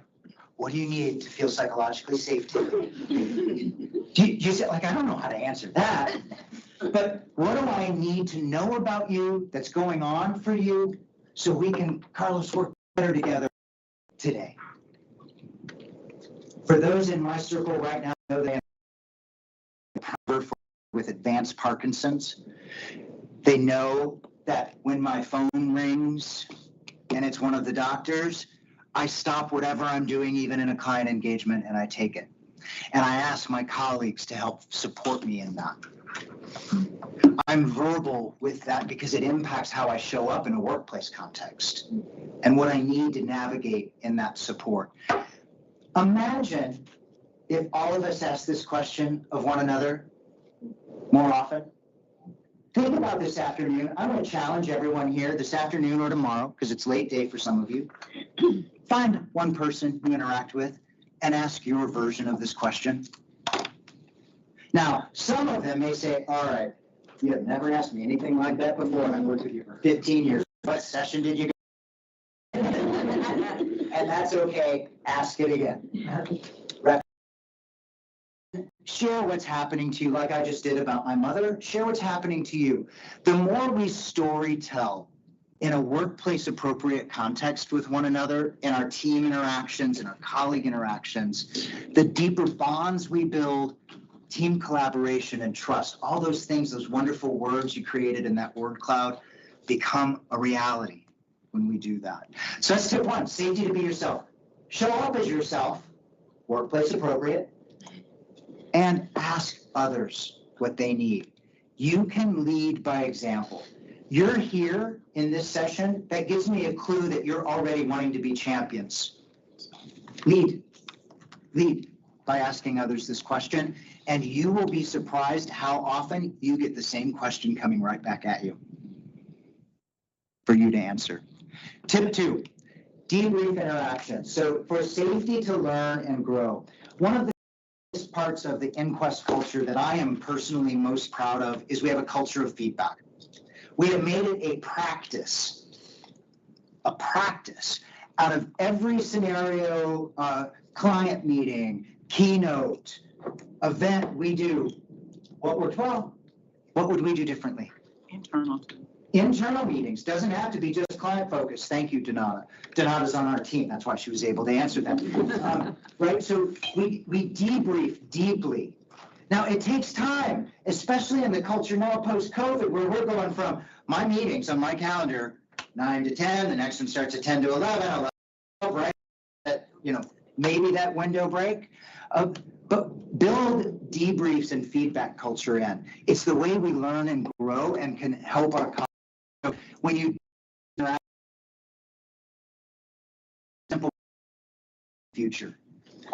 what do you need to feel psychologically safe to? You say, like, I don't know how to answer that. But what do I need to know about you that's going on for you so we can, Carlos, work better together today? For those in my circle right now, know they have with advanced Parkinson's. They know that when my phone rings and it's one of the doctors, I stop whatever I'm doing, even in a client engagement, and I take it. And I ask my colleagues to help support me in that. I'm verbal with that because it impacts how I show up in a workplace context and what I need to navigate in that support. Imagine if all of us asked this question of one another more often. Think about this afternoon. I'm going to challenge everyone here this afternoon or tomorrow, because it's late day for some of you. Find one person you interact with and ask your version of this question. Now, some of them may say, all right, you have never asked me anything like that before, and I've worked with you for 15 years. What session did you go? And that's okay. Ask it again. Share what's happening to you, like I just did about my mother. Share what's happening to you. The more we story tell in a workplace appropriate context with one another, in our team interactions, in our colleague interactions, the deeper bonds we build, team collaboration and trust, all those things, those wonderful words you created in that word cloud become a reality when we do that. So that's tip one, safety to be yourself. Show up as yourself, workplace appropriate, and ask others what they need. You can lead by example. You're here in this session, that gives me a clue that you're already wanting to be champions. Lead by asking others this question, and you will be surprised how often you get the same question coming right back at you for you to answer. Tip two, debrief interaction. So for safety to learn and grow, one of the parts of the inQUEST culture that I am personally most proud of is we have a culture of feedback. We have made it a practice out of every scenario, client meeting, keynote, event we do. What worked well? What would we do differently? Internal meetings. Doesn't have to be just client focused. Thank you, Donata. Donata's on our team. That's why she was able to answer that. Right? So we debrief deeply. Now, it takes time, especially in the culture now post-COVID, where we're going from my meetings on my calendar, 9 to 10, the next one starts at 10 to 11, 11 to 12, right? Maybe that window break. But build debriefs and feedback culture in. It's the way we learn and grow and can help our colleagues. So when you interact, simple future,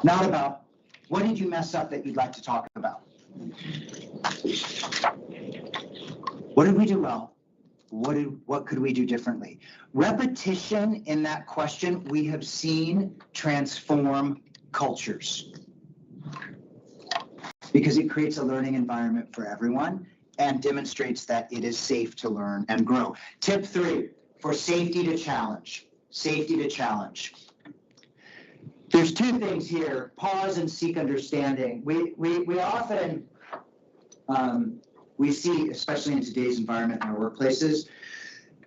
not about what did you mess up that you'd like to talk about? What did we do well? What could we do differently? Repetition in that question we have seen transform cultures because it creates a learning environment for everyone and demonstrates that it is safe to learn and grow. Tip three, for safety to challenge. Safety to challenge. There's two things here, pause and seek understanding. We often, we see, especially in today's environment in our workplaces,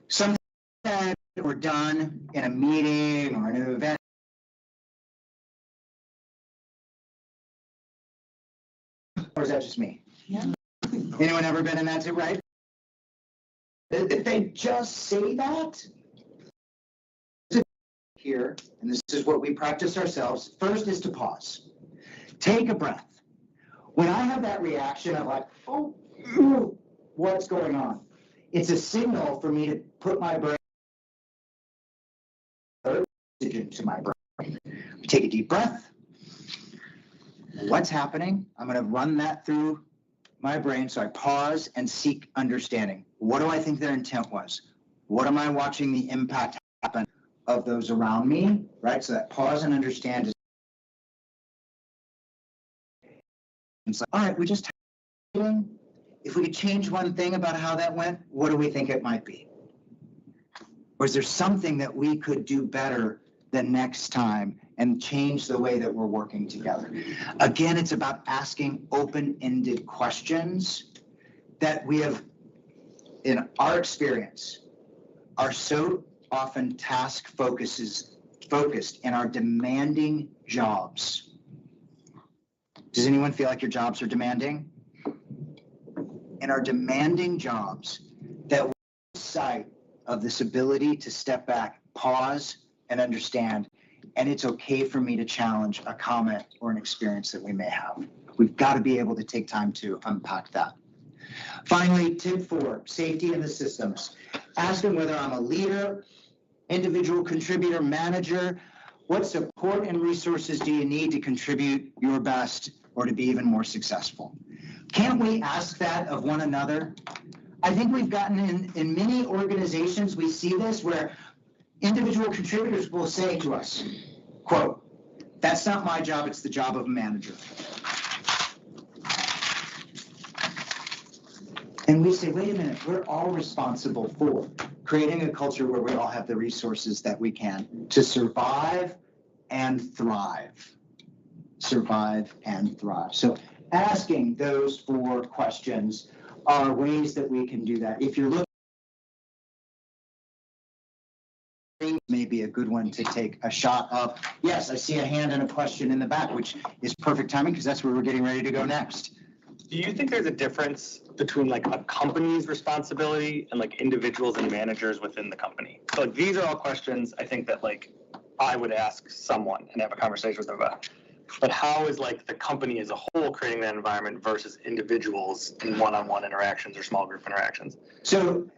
something said or done in a meeting or in an event. Or is that just me? Yeah. Anyone ever been in that too, right? If they just say that, here, and this is what we practice ourselves, first is to pause. Take a breath. When I have that reaction of like, oh, what's going on? It's a signal for me to put my brain into my brain. Take a deep breath. What's happening? I'm going to run that through my brain. So I pause and seek understanding. What do I think their intent was? What am I watching the impact happen of those around me, right? So that pause and understand is it's like, all right, we just if we could change one thing about how that went, what do we think it might be? Or is there something that we could do better the next time and change the way that we're working together? Again, it's about asking open-ended questions that we have, in our experience, are so often task focused in our demanding jobs. Does anyone feel like your jobs are demanding? In our demanding jobs, that we sight of this ability to step back, pause, and understand. And it's okay for me to challenge a comment or an experience that we may have. We've got to be able to take time to unpack that. Finally, tip 4, safety in the systems. Ask them whether I'm a leader, individual contributor, manager. What support and resources do you need to contribute your best or to be even more successful? Can't we ask that of one another? I think we've gotten in many organizations, we see this where individual contributors will say to us, quote, "That's not my job, it's the job of a manager." And we say, wait a minute, we're all responsible for creating a culture where we all have the resources that we can to survive and thrive. Survive and thrive. So asking those 4 questions are ways that we can do that. If you're looking, may be a good one to take a shot of. Yes, I see a hand and a question in the back, which is perfect timing because that's where we're getting ready to go next. Do you think there's a difference between like a company's responsibility and like individuals and managers within the company? So like these are all questions I think that like I would ask someone and have a conversation with them about. But how is like the company as a whole creating that environment versus individuals in one-on-one interactions or small group interactions? So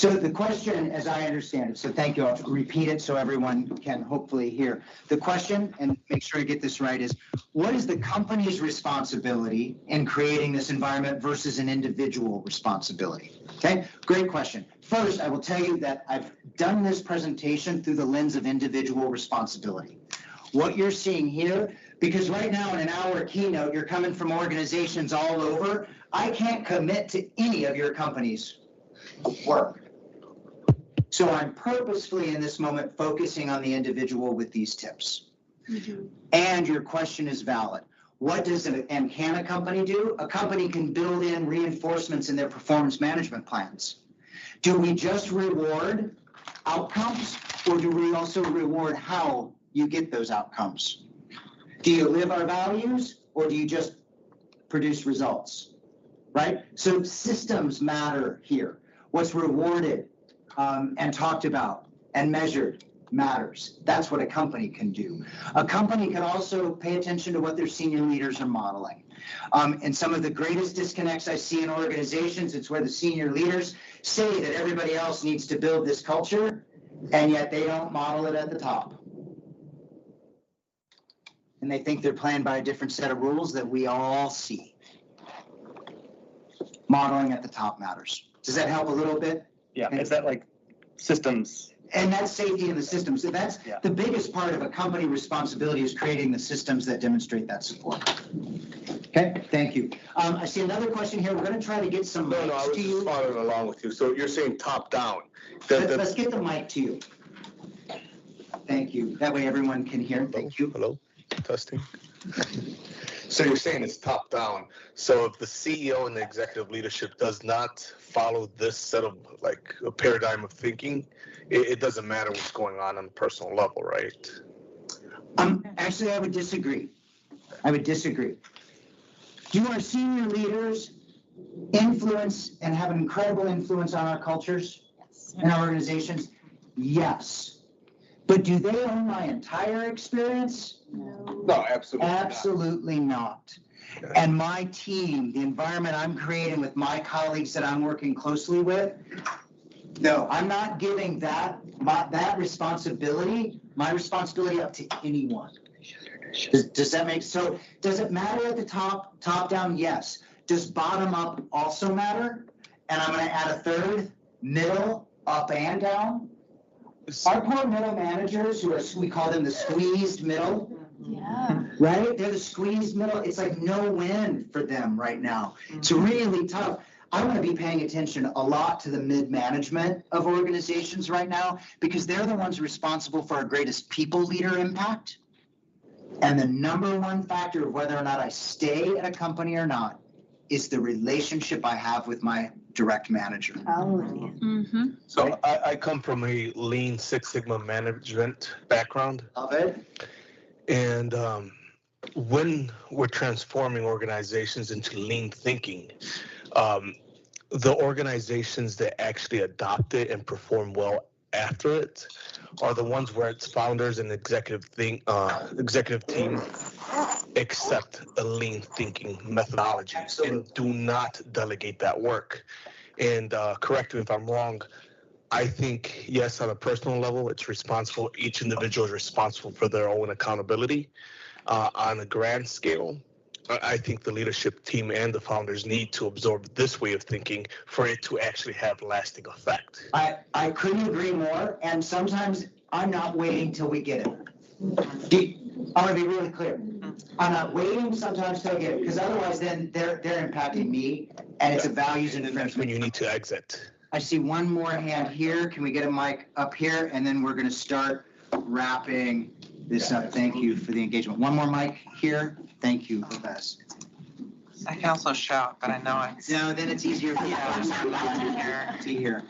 the question, as I understand it, so thank you, I'll repeat it so everyone can hopefully hear. The question, and make sure I get this right, is what is the company's responsibility in creating this environment versus an individual responsibility? Okay, great question. First, I will tell you that I've done this presentation through the lens of individual responsibility. What you're seeing here, because right now in an hour keynote, you're coming from organizations all over, I can't commit to any of your companies' work. So I'm purposefully in this moment focusing on the individual with these tips. Mm-hmm. And your question is valid. What does and can a company do? A company can build in reinforcements in their performance management plans. Do we just reward outcomes, or do we also reward how you get those outcomes? Do you live our values, or do you just produce results? Right? So systems matter here. What's rewarded and talked about and measured matters. That's what a company can do. A company can also pay attention to what their senior leaders are modeling. And some of the greatest disconnects I see in organizations, it's where the senior leaders say that everybody else needs to build this culture, and yet they don't model it at the top. And they think they're playing by a different set of rules that we all see. Modeling at the top matters. Does that help a little bit? Yeah, is that like systems? And that's safety in the systems. So that's the biggest part of a company responsibility, is creating the systems that demonstrate that support. Okay, thank you. I see another question here. We're going to try to get some mics I was to you. just following along with you. So you're saying top down. Let's get the mic to you. Thank you. That way everyone can hear. Thank you. Hello, testing. So you're saying it's top down. So if the CEO and the executive leadership does not follow this set of like a paradigm of thinking, it doesn't matter what's going on the personal level, right? Actually, I would disagree. Do our senior leaders influence and have an incredible influence on our cultures and our organizations? Yes. But do they own my entire experience? No, absolutely not. And my team, the environment I'm creating with my colleagues that I'm working closely with, no, I'm not giving that responsibility, my responsibility, up to anyone. Does that make sense? So does it matter at the top down? Yes. Does bottom up also matter? And I'm going to add a third, middle, up and down. Our poor middle managers, we call them the squeezed middle. Yeah. Right? They're the squeezed middle. It's like no win for them right now. It's really tough. I want to be paying attention a lot to the mid-management of organizations right now, because they're the ones responsible for our greatest people leader impact. And the number one factor of whether or not I stay at a company or not is the relationship I have with my direct manager. So I come from a Lean Six Sigma management background. Love it. And when we're transforming organizations into lean thinking, the organizations that actually adopt it and perform well after it are the ones where its founders and executive team accept a lean thinking methodology and do not delegate that work. And correct me if I'm wrong, I think, yes, on a personal level, it's responsible. Each individual is responsible for their own accountability. On a grand scale, I think the leadership team and the founders need to absorb this way of thinking for it to actually have lasting effect. I couldn't agree more, and sometimes I'm not waiting till we get it. I want to be really clear. I'm not waiting sometimes till I get it, because otherwise then they're impacting me, and it's a values And that's infringement. when you need to exit. I see one more hand here. Can we get a mic up here? And then we're going to start wrapping this up. Thank you for the engagement. One more mic here. Thank you, Lopez. I can also shout, but I know it's... No, then it's easier for you. To hear.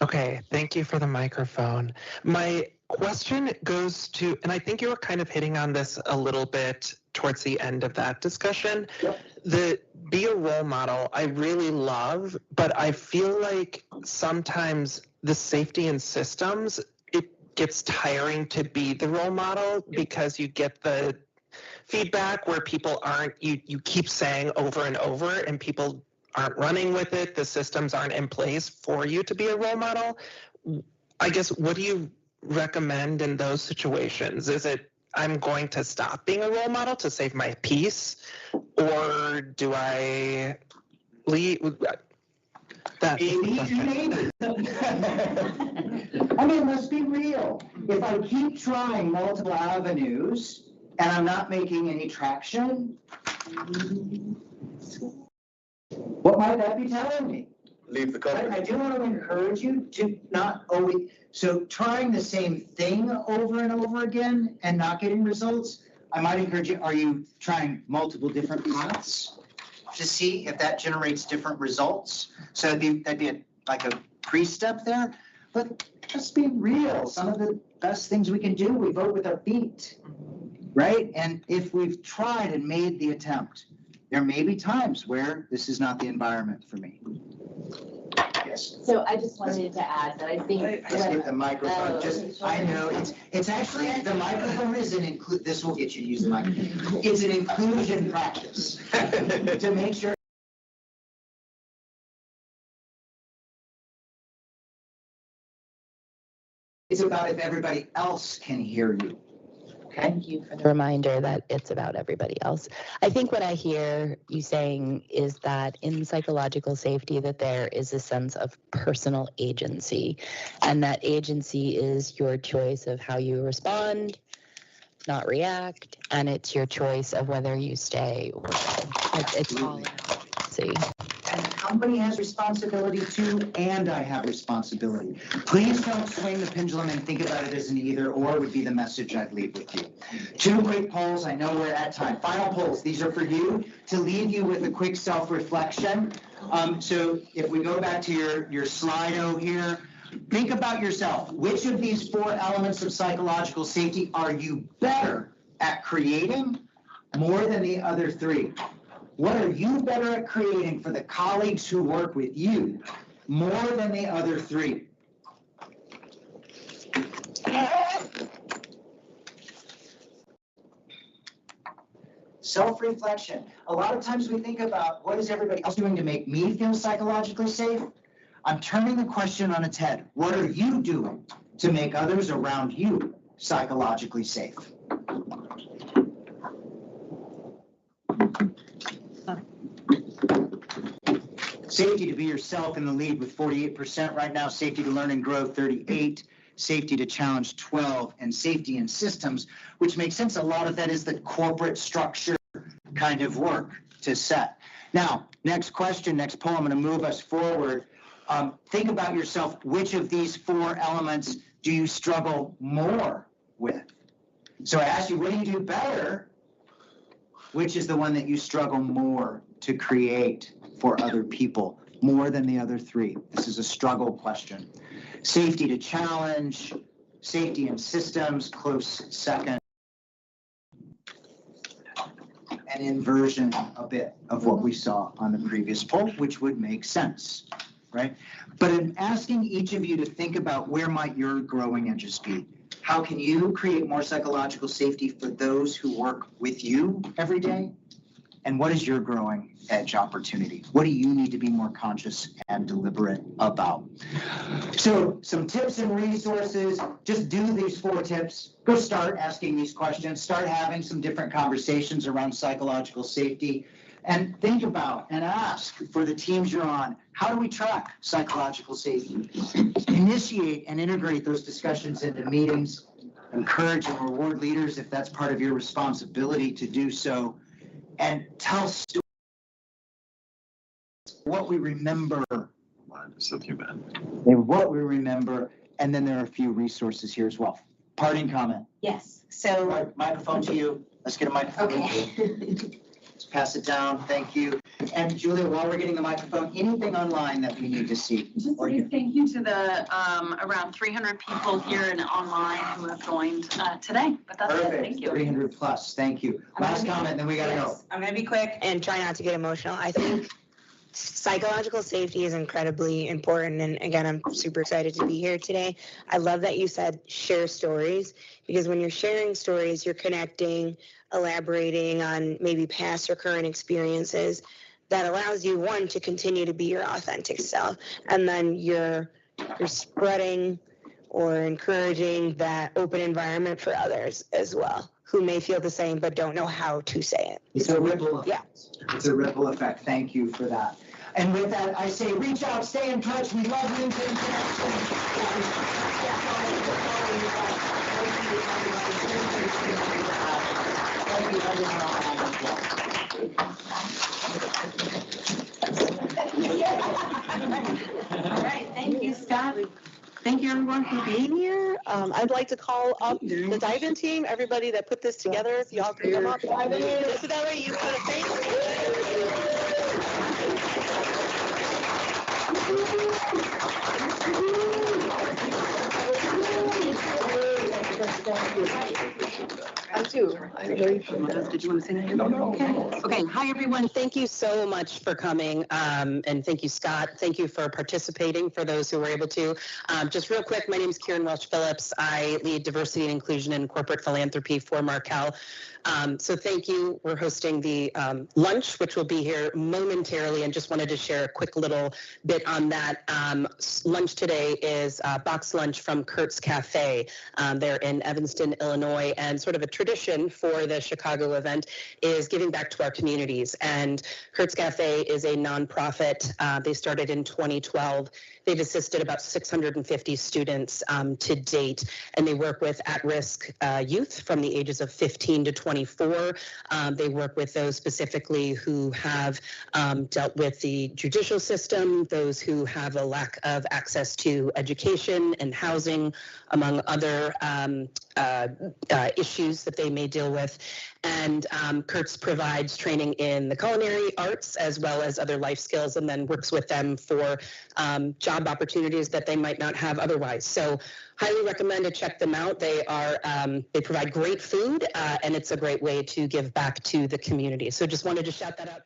Okay, thank you for the microphone. My question goes to, and I think you were kind of hitting on this a little bit towards the end of that discussion. Yep. The be a role model, I really love, but I feel like sometimes the safety and systems, it gets tiring to be the role model because you get the feedback where people aren't, you keep saying over and over and people aren't running with it. The systems aren't in place for you to be a role model. I guess, what do you recommend in those situations? Is it, I'm going to stop being a role model to save my peace, or do I leave? Maybe. I mean, let's be real. If I keep trying multiple avenues and I'm not making any traction, what might that be telling me? Leave the company. I do want to encourage you to not always, so trying the same thing over and over again and not getting results, I might encourage you, are you trying multiple different paths to see if that generates different results? So that'd be like a pre-step there, but let's be real. Some of the best things we can do, we vote with our feet, right? And if we've tried and made the attempt, there may be times where this is not the environment for me. Yes. So I just wanted to add that I think Let's get the microphone. I know it's actually, the microphone is this will get you to use the microphone. It's an inclusion practice to make sure. It's about if everybody else can hear you. Thank you for the reminder that it's about everybody else. I think what I hear you saying is that in psychological safety that there is a sense of personal agency, and that agency is your choice of how you respond, not react, and it's your choice of whether you stay or go. It's all about agency. And the company has responsibility too, and I have responsibility. Please don't swing the pendulum and think about it as an either or would be the message I'd leave with you. 2 quick polls. I know we're at time. Final polls. These are for you to leave you with a quick self-reflection. So if we go back to your Slido here, think about yourself. Which of these 4 elements of psychological safety are you better at creating more than the other 3? What are you better at creating for the colleagues who work with you more than the other 3? Self-reflection. A lot of times we think about what is everybody else doing to make me feel psychologically safe? I'm turning the question on its head. What are you doing to make others around you psychologically safe? Safety to be yourself in the lead with 48% right now. Safety to learn and grow, 38%. Safety to challenge, 12%. And safety in systems, which makes sense. A lot of that is the corporate structure kind of work to set. Now, next question, next poll. I'm going to move us forward. Think about yourself. Which of these 4 elements do you struggle more with? So I asked you, what do you do better? Which is the one that you struggle more to create for other people, more than the other 3? This is a struggle question. Safety to challenge, safety in systems, close second. an inversion a bit of what we saw on the previous poll, which would make sense, right? But I'm asking each of you to think about where might your growing edges be. How can you create more psychological safety for those who work with you every day? And what is your growing edge opportunity? What do you need to be more conscious and deliberate about? So some tips and resources, just do these 4 tips. Go start asking these questions, start having some different conversations around psychological safety, and think about and ask for the teams you're on, how do we track psychological safety? Initiate and integrate those discussions into meetings, encourage and reward leaders if that's part of your responsibility to do so, and tell stories, what we remember. What we remember, and then there are a few resources here as well. Parting comment. Yes, so. Right, microphone to you. Let's get a microphone. Okay. Let's pass it down. Thank you. And Julia, while we're getting the microphone, anything online that we need to see? Just a big thank you to the around 300 people here and online who have joined today. But that's Perfect. it. Thank you. 300 plus. Thank you. Last comment, then we gotta go. I'm going to be quick and try not to get emotional. I think psychological safety is incredibly important. And again, I'm super excited to be here today. I love that you said share stories, because when you're sharing stories, you're connecting, elaborating on maybe past or current experiences that allows you, one, to continue to be your authentic self. And then you're spreading or encouraging that open environment for others as well, who may feel the same but don't know how to say it. It's a ripple effect. Yeah. It's a ripple effect. Thank you for that. And with that, I say reach out, stay in touch. We love LinkedIn All right. Thank you, Scott. Thank you, everyone, for being here. I'd like to call up the dive-in team, everybody that put this together. If y'all can come up, dive in. So that way you put a face. I do. Did you want to say that? No. Okay. Hi, everyone. Thank you so much for coming, and thank you, Scott. Thank you for participating, for those who were able to. Just real quick, my name is Kieran Welch-Phillips. I lead diversity and inclusion and corporate philanthropy for Markel. So thank you. We're hosting the lunch, which will be here momentarily, and just wanted to share a quick little bit on that. Lunch today is box lunch from Kurt's Cafe. They're in Evanston, Illinois, and sort of a tradition for the Chicago event is giving back to our communities. And Kurt's Cafe is a nonprofit. They started in 2012. They've assisted about 650 students to date, and they work with at-risk youth from the ages of 15 to 24. They work with those specifically who have dealt with the judicial system, those who have a lack of access to education and housing, among other issues that they may deal with. And Kurtz provides training in the culinary arts as well as other life skills, and then works with them for job opportunities that they might not have otherwise. So highly recommend to check them out. They provide great food, and it's a great way to give back to the community. So just wanted to shout that out.